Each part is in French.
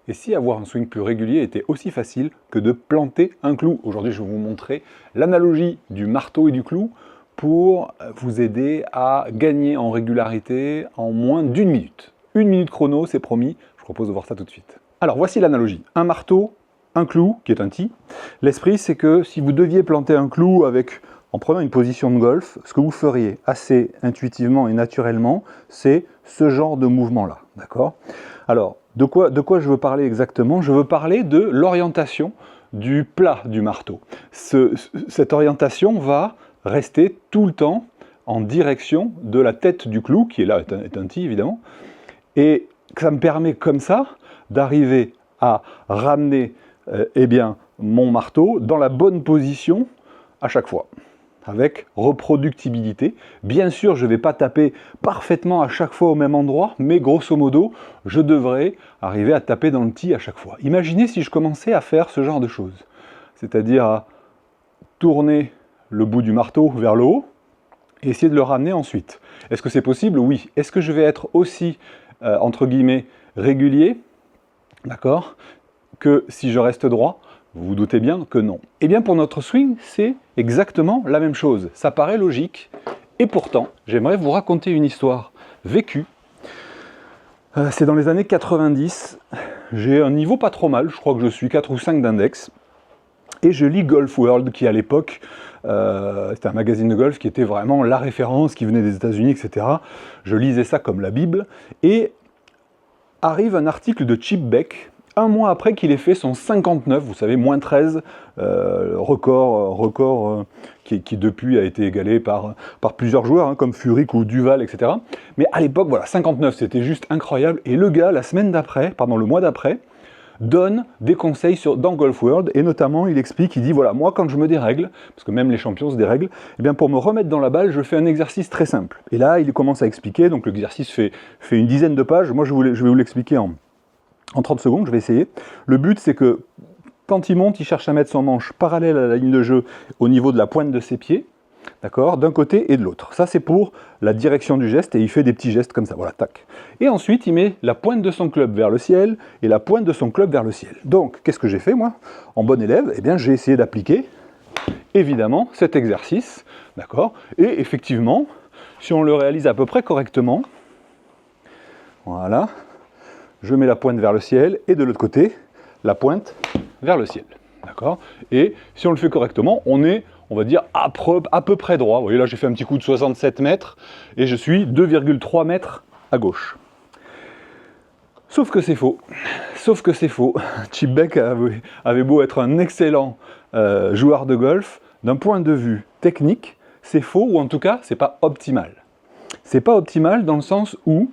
Et si avoir un swing plus régulier était aussi facile que de planter un clou? Aujourd'hui, je vais vous montrer l'analogie du marteau et du clou pour vous aider à gagner en régularité en moins d'une minute. Une minute chrono, c'est promis, je vous propose de voir ça tout de suite. Alors voici l'analogie. Un marteau, un clou, qui est un tee. L'esprit, c'est que si vous deviez planter un clou en prenant une position de golf, ce que vous feriez assez intuitivement et naturellement, c'est ce genre de mouvement-là. D'accord? Alors, de quoi je veux parler exactement? Je veux parler de l'orientation du plat du marteau. Cette orientation va rester tout le temps en direction de la tête du clou, qui est là, est un tee évidemment, et ça me permet comme ça d'arriver à ramener mon marteau dans la bonne position à chaque fois, avec reproductibilité. Bien sûr, je ne vais pas taper parfaitement à chaque fois au même endroit, mais grosso modo, je devrais arriver à taper dans le tee à chaque fois. Imaginez si je commençais à faire ce genre de choses, c'est-à-dire à tourner le bout du marteau vers le haut et essayer de le ramener ensuite. Est-ce que c'est possible? Oui. Est-ce que je vais être aussi, entre guillemets, régulier, d'accord, que si je reste droit? Vous vous doutez bien que non. Eh bien pour notre swing, c'est exactement la même chose. Ça paraît logique, et pourtant, j'aimerais vous raconter une histoire vécue. C'est dans les années 90, j'ai un niveau pas trop mal, je crois que je suis 4 ou 5 d'index, et je lis Golf World, qui à l'époque, c'était un magazine de golf qui était vraiment la référence, qui venait des États-Unis, etc. Je lisais ça comme la Bible, et arrive un article de Chip Beck, un mois après qu'il ait fait son 59, vous savez, moins 13, record qui depuis a été égalé par plusieurs joueurs, hein, comme Furyk ou Duval, etc. Mais à l'époque, voilà, 59, c'était juste incroyable. Et le gars, le mois d'après, donne des conseils dans Golf World, et notamment, il explique, il dit, voilà, moi, quand je me dérègle, parce que même les champions se dérèglent, eh bien, pour me remettre dans la balle, je fais un exercice très simple. Et là, il commence à expliquer, donc l'exercice fait une dizaine de pages. Moi, je vais vous l'expliquer en 30 secondes, je vais essayer. Le but, c'est que quand il monte, il cherche à mettre son manche parallèle à la ligne de jeu au niveau de la pointe de ses pieds, d'accord, d'un côté et de l'autre. Ça, c'est pour la direction du geste, et il fait des petits gestes comme ça, voilà, tac. Et ensuite, il met la pointe de son club vers le ciel et la pointe de son club vers le ciel. Donc, qu'est-ce que j'ai fait, moi? En bon élève, eh bien, j'ai essayé d'appliquer, évidemment, cet exercice, d'accord, et effectivement, si on le réalise à peu près correctement, voilà, je mets la pointe vers le ciel, et de l'autre côté, la pointe vers le ciel. D'accord? Et si on le fait correctement, on est, on va dire, à peu près droit. Vous voyez, là, j'ai fait un petit coup de 67 mètres, et je suis 2,3 mètres à gauche. Sauf que c'est faux. Sauf que c'est faux. Chip Beck avait beau être un excellent joueur de golf, d'un point de vue technique, c'est faux, ou en tout cas, c'est pas optimal. C'est pas optimal dans le sens où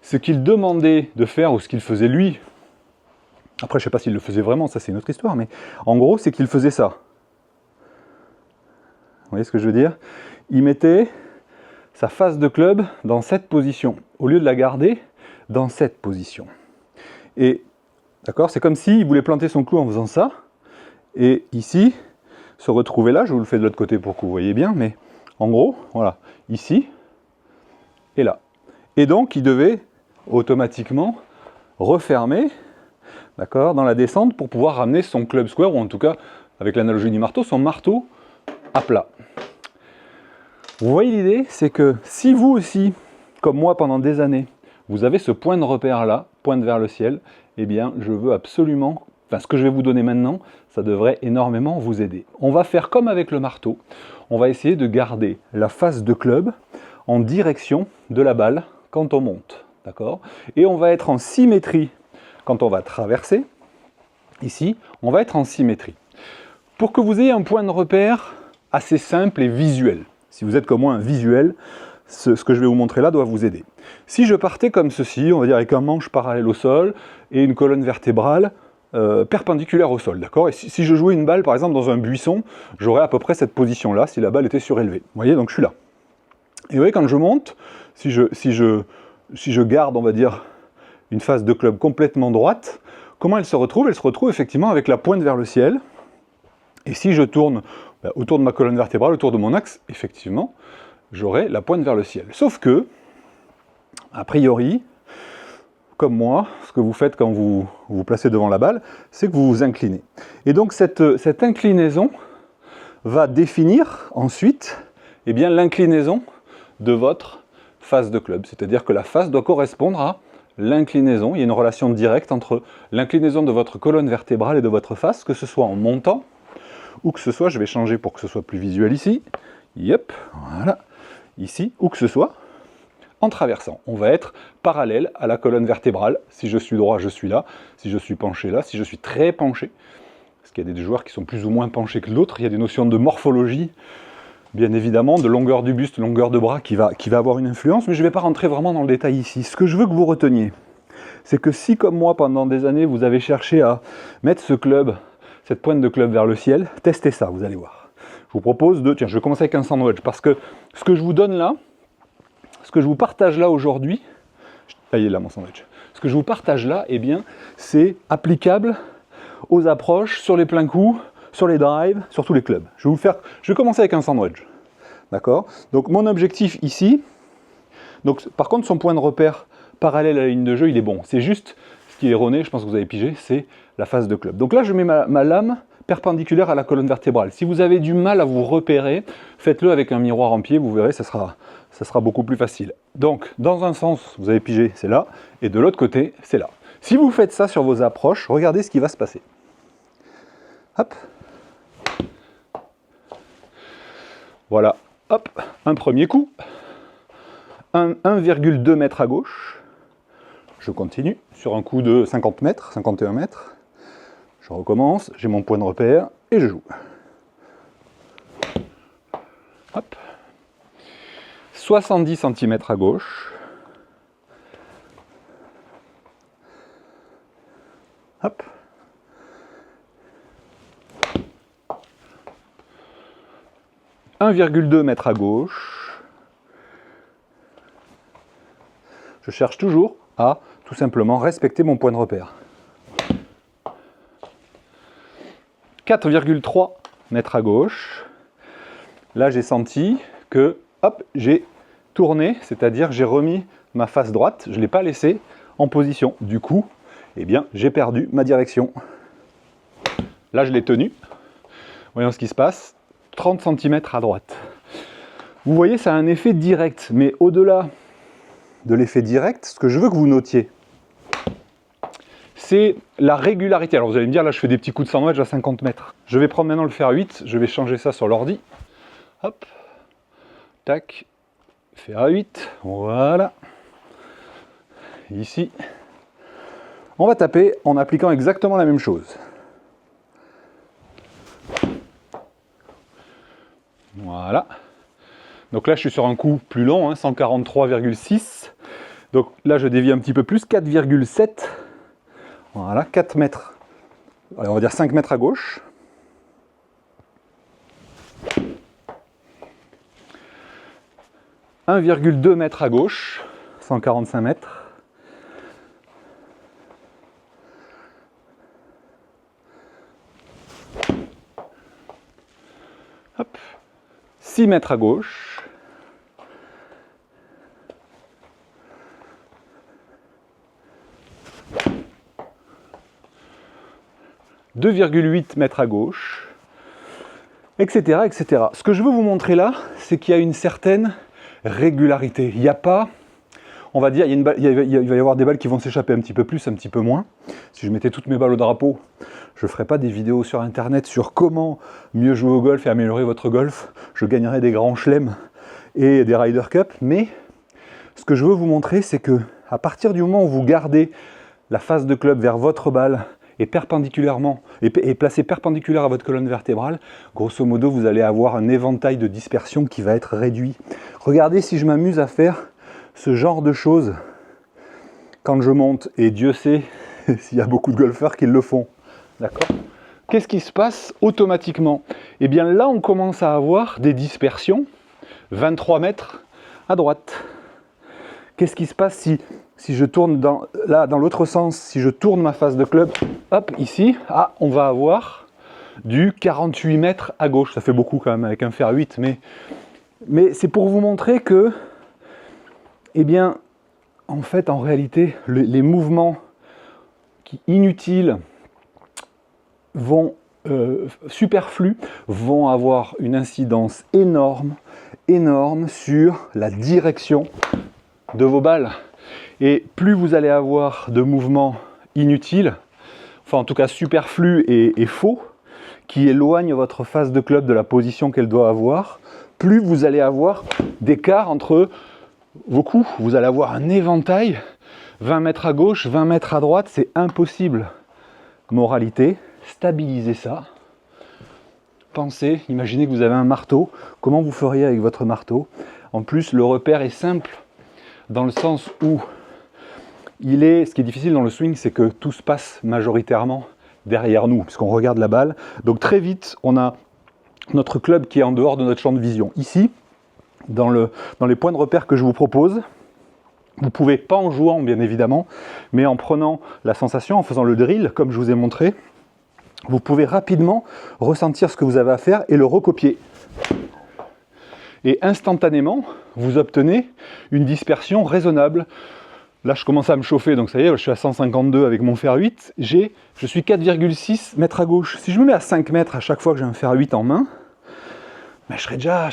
ce qu'il demandait de faire, ou ce qu'il faisait lui, après je ne sais pas s'il le faisait vraiment, ça c'est une autre histoire, mais en gros c'est qu'il faisait ça. Vous voyez ce que je veux dire? Il mettait sa face de club dans cette position, au lieu de la garder dans cette position. Et, d'accord, c'est comme s'il voulait planter son clou en faisant ça, et ici, se retrouver là, je vous le fais de l'autre côté pour que vous voyez bien, mais en gros, voilà, ici, et là. Et donc il devait automatiquement refermer, d'accord, dans la descente pour pouvoir ramener son club square, ou en tout cas, avec l'analogie du marteau, son marteau à plat. Vous voyez l'idée, c'est que si vous aussi, comme moi pendant des années, vous avez ce point de repère là, pointe vers le ciel, eh bien je veux absolument, ce que je vais vous donner maintenant, ça devrait énormément vous aider. On va faire comme avec le marteau, on va essayer de garder la face de club en direction de la balle quand on monte. D'accord? Et on va être en symétrie quand on va traverser. Ici, on va être en symétrie. Pour que vous ayez un point de repère assez simple et visuel, si vous êtes comme moi un visuel, ce que je vais vous montrer là doit vous aider. Si je partais comme ceci, on va dire avec un manche parallèle au sol et une colonne vertébrale perpendiculaire au sol, d'accord? Et si je jouais une balle par exemple dans un buisson, j'aurais à peu près cette position-là si la balle était surélevée. Vous voyez, donc je suis là. Et vous voyez, quand je monte, si je garde, on va dire, une face de club complètement droite, comment elle se retrouve? Elle se retrouve effectivement avec la pointe vers le ciel. Et si je tourne autour de ma colonne vertébrale, autour de mon axe, effectivement, j'aurai la pointe vers le ciel. Sauf que, a priori, comme moi, ce que vous faites quand vous vous placez devant la balle, c'est que vous vous inclinez. Et donc cette inclinaison va définir ensuite eh bien, l'inclinaison de votre face de club. C'est-à-dire que la face doit correspondre à l'inclinaison. Il y a une relation directe entre l'inclinaison de votre colonne vertébrale et de votre face, que ce soit en montant, ou que ce soit, je vais changer pour que ce soit plus visuel ici, yep, voilà, ici, ou que ce soit en traversant. On va être parallèle à la colonne vertébrale. Si je suis droit, je suis là. Si je suis penché là, si je suis très penché, parce qu'il y a des joueurs qui sont plus ou moins penchés que l'autre, il y a des notions de morphologie, bien évidemment, de longueur du buste, longueur de bras qui va avoir une influence, mais je ne vais pas rentrer vraiment dans le détail ici. Ce que je veux que vous reteniez, c'est que si, comme moi, pendant des années, vous avez cherché à mettre ce club, cette pointe de club vers le ciel, testez ça, vous allez voir. Je vous propose de... Tiens, je vais commencer avec un sandwich, parce que ce que je vous donne là, ce que je vous partage là aujourd'hui, là il est là mon sandwich, ce que je vous partage là, eh bien, c'est applicable aux approches, sur les pleins coups, sur les drives, sur tous les clubs. Je vais commencer avec un sandwich. D'accord? Donc mon objectif ici, donc, par contre son point de repère parallèle à la ligne de jeu, il est bon. C'est juste, ce qui est erroné, je pense que vous avez pigé, c'est la face de club. Donc là je mets ma lame perpendiculaire à la colonne vertébrale. Si vous avez du mal à vous repérer, faites-le avec un miroir en pied, vous verrez, ça sera beaucoup plus facile. Donc, dans un sens, vous avez pigé, c'est là, et de l'autre côté, c'est là. Si vous faites ça sur vos approches, regardez ce qui va se passer. Hop. Voilà, hop, un premier coup. 1,2 mètre à gauche. Je continue sur un coup de 50 mètres, 51 mètres. Je recommence, j'ai mon point de repère, et je joue. Hop. 70 cm à gauche. Hop. « 1,2 mètre à gauche. Je cherche toujours à tout simplement respecter mon point de repère. 4,3 mètres à gauche. Là, j'ai senti que, hop, j'ai tourné, c'est-à-dire j'ai remis ma face droite, je ne l'ai pas laissée en position. Du coup, eh bien, j'ai perdu ma direction. Là, je l'ai tenu. Voyons ce qui se passe. 30 cm à droite. Vous voyez, ça a un effet direct, mais au-delà de l'effet direct, ce que je veux que vous notiez, c'est la régularité. Alors vous allez me dire, là je fais des petits coups de sandwich à 50 mètres. Je vais prendre maintenant le fer 8, je vais changer ça sur l'ordi. Hop, tac, fer 8, voilà. Ici, on va taper en appliquant exactement la même chose. Voilà. Donc là, je suis sur un coup plus long, hein, 143,6. Donc là, je dévie un petit peu plus, 4,7. Voilà, 4 mètres. Allez, on va dire 5 mètres à gauche. « 1,2 mètres à gauche, 145 mètres. Hop. 6 mètres à gauche. 2,8 mètres à gauche, etc., etc. Ce que je veux vous montrer là, c'est qu'il y a une certaine régularité. Il n'y a pas, on va dire, il va y avoir des balles qui vont s'échapper un petit peu plus, un petit peu moins. Si je mettais toutes mes balles au drapeau, je ne ferais pas des vidéos sur internet sur comment mieux jouer au golf et améliorer votre golf. Je gagnerais des grands chelems et des Ryder Cup. Mais ce que je veux vous montrer, c'est que à partir du moment où vous gardez la face de club vers votre balle et perpendiculairement et placé perpendiculaire à votre colonne vertébrale, grosso modo, vous allez avoir un éventail de dispersion qui va être réduit. Regardez si je m'amuse à faire ce genre de choses quand je monte, et Dieu sait s'il y a beaucoup de golfeurs qui le font. D'accord ? Qu'est-ce qui se passe automatiquement ? Eh bien là, on commence à avoir des dispersions, 23 mètres à droite. Qu'est-ce qui se passe si je tourne dans l'autre sens, si je tourne ma face de club, hop, ici, on va avoir du 48 mètres à gauche. Ça fait beaucoup quand même avec un fer 8, mais c'est pour vous montrer que, eh bien, en fait, en réalité, les mouvements inutiles superflus vont avoir une incidence énorme sur la direction de vos balles. Et plus vous allez avoir de mouvements inutiles, enfin en tout cas superflus et faux, qui éloignent votre face de club de la position qu'elle doit avoir, plus vous allez avoir d'écart entre vos coups. Vous allez avoir un éventail, 20 mètres à gauche, 20 mètres à droite, c'est impossible. Moralité, stabilisez ça. Pensez, imaginez que vous avez un marteau. Comment vous feriez avec votre marteau? En plus, le repère est simple, dans le sens où ce qui est difficile dans le swing, c'est que tout se passe majoritairement derrière nous, puisqu'on regarde la balle. Donc très vite, on a notre club qui est en dehors de notre champ de vision. Ici, dans les points de repère que je vous propose, vous pouvez, pas en jouant bien évidemment, mais en prenant la sensation, en faisant le drill, comme je vous ai montré, vous pouvez rapidement ressentir ce que vous avez à faire et le recopier. Et instantanément, vous obtenez une dispersion raisonnable. Là, je commence à me chauffer, donc ça y est, je suis à 152 avec mon fer 8. Je suis 4,6 mètres à gauche. Si je me mets à 5 mètres à chaque fois que j'ai un fer 8 en main, ben je serais déjà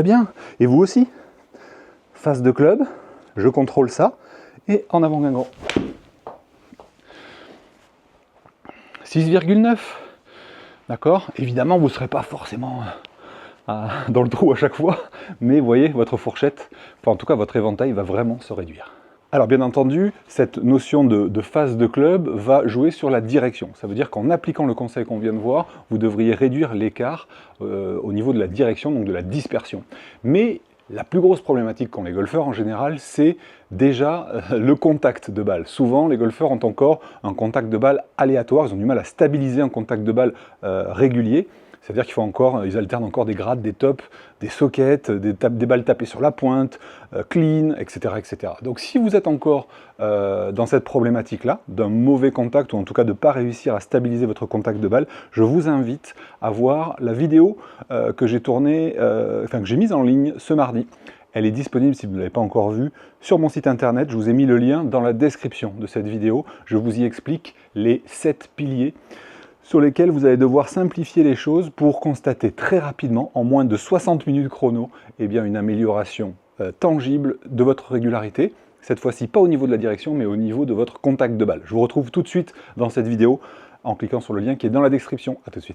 bien. Et vous aussi. Face de club, je contrôle ça, et en avant Guingamp. 6,9. D'accord? Évidemment, vous ne serez pas forcément dans le trou à chaque fois, mais vous voyez, votre fourchette, enfin en tout cas votre éventail va vraiment se réduire. Alors bien entendu, cette notion de phase de club va jouer sur la direction. Ça veut dire qu'en appliquant le conseil qu'on vient de voir, vous devriez réduire l'écart au niveau de la direction, donc de la dispersion. Mais la plus grosse problématique qu'ont les golfeurs en général, c'est déjà le contact de balle. Souvent, les golfeurs ont encore un contact de balle aléatoire, ils ont du mal à stabiliser un contact de balle régulier. C'est-à-dire qu'ils alternent encore des grades, des tops, des sockets, des balles tapées sur la pointe, clean, etc., etc. Donc si vous êtes encore dans cette problématique-là, d'un mauvais contact, ou en tout cas de ne pas réussir à stabiliser votre contact de balle, je vous invite à voir la vidéo que j'ai tournée, que j'ai mise en ligne ce mardi. Elle est disponible, si vous ne l'avez pas encore vue, sur mon site internet. Je vous ai mis le lien dans la description de cette vidéo. Je vous y explique les 7 piliers sur lesquels vous allez devoir simplifier les choses pour constater très rapidement, en moins de 60 minutes chrono, une amélioration tangible de votre régularité. Cette fois-ci, pas au niveau de la direction, mais au niveau de votre contact de balle. Je vous retrouve tout de suite dans cette vidéo en cliquant sur le lien qui est dans la description. À tout de suite.